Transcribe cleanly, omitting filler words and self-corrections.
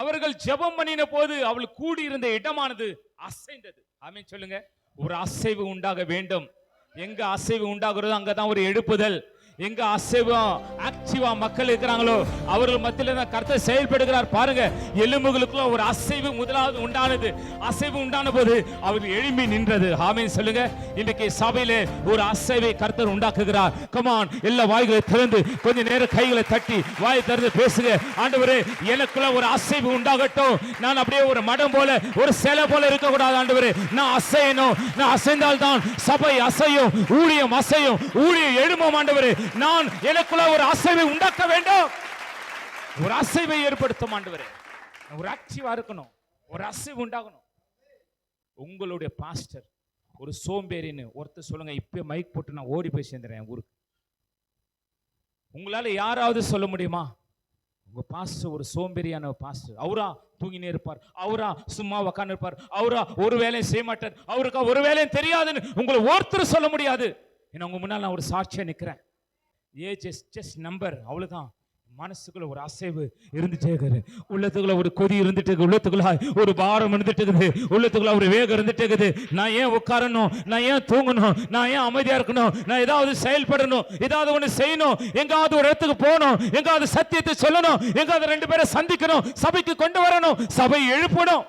அவர்கள் ஜெபம் பண்ணின போது அவள் கூடியிருந்த இடமானது அசைந்தது. ஆமென் சொல்லுங்க. ஒரு அசைவு உண்டாக வேண்டும். எங்க அசைவு உண்டாகிறதோ அங்கதான் ஒரு எழுப்புதல். எங்க அசைவம் ஆக்டிவா மக்கள் இருக்கிறாங்களோ அவர்கள் மத்தியில தான் கர்த்தர் செயல்படுகிறார். பாருங்க, எலும்புகளுக்குள்ள ஒரு அசைவு முதலாவது உண்டானது. அசைவு உண்டான போது அவர் எழும்பி நின்றது. ஆமென் சொல்லுங்க. இன்றைக்கு சபையிலே ஒரு அசைவை கர்த்தர் உண்டாக்குகிறார். கமான், எல்லா வாய்களை திறந்து கொஞ்ச நேரம் கைகளை தட்டி வாயை திறந்து பேசுங்க. ஆண்டவரே, எனக்குள்ள ஒரு அசைவு உண்டாகட்டும். நான் அப்படியே ஒரு மடம் போல ஒரு சிலை போல இருக்க கூடாது. ஆண்டவரே, நான் அசையணும். நான் அசைந்தால்தான் சபை அசையும், ஊழியம் அசையும், ஊழியம் எழும்பும். ஆண்டவரே, நான் எனக்குள்ள ஒரு அசைவை உண்டாக்க வேண்டும். ஒரு அசைவை ஏற்படுத்தும். ஆண்டவரே, ஒரு ஆக்டிவா இருக்கணும், ஒரு அசைவு உண்டாகணும். உங்களுடைய பாஸ்டர் ஒரு சோம்பேறின்னு ஒருத்தர் சொல்லுங்க. இப்ப மைக் போட்டு நான் ஓடி போய் சேர்ந்துறேன் ஊருக்கு. உங்களால யாராவது சொல்ல முடியுமா? உங்க பாஸ்டர் ஒரு சோம்பேறியான பாஸ்டர். அவரா தூங்கினே இருப்பார், அவரா சும்மா உட்கார்ந்து இருப்பார், அவரா ஒரு வேலையும் செய்ய மாட்டார், அவருக்கு ஒரு வேலையும் தெரியாதுன்னு உங்களை ஒருத்தர் சொல்ல முடியாது. ஏன்னா உங்க முன்னால் நான் ஒரு சாட்சியா நிக்கிறேன். ஜஸ்ட் நம்பர், அவ்வளவுதான். மனசுக்குள்ள ஒரு அசைவு இருந்துட்டே இருக்குது. உள்ளத்துக்குள்ள ஒரு கொதி இருந்துட்டு இருக்குது. உள்ளத்துக்குள்ள ஒரு பாரம் இருந்துட்டு இருக்குது. உள்ளத்துக்குள்ள ஒரு வேகம் இருந்துட்டு இருக்குது. நான் ஏன் உட்காரணும்? நான் ஏன் தூங்கணும்? நான் ஏன் அமைதியா இருக்கணும்? நான் ஏதாவது செயல்படணும், ஏதாவது ஒண்ணு செய்யணும், எங்காவது ஒரு இடத்துக்கு போகணும், எங்காவது சத்தியத்தை சொல்லணும், எங்காவது ரெண்டு பேரை சந்திக்கணும், சபைக்கு கொண்டு வரணும், சபை எழுப்பணும்.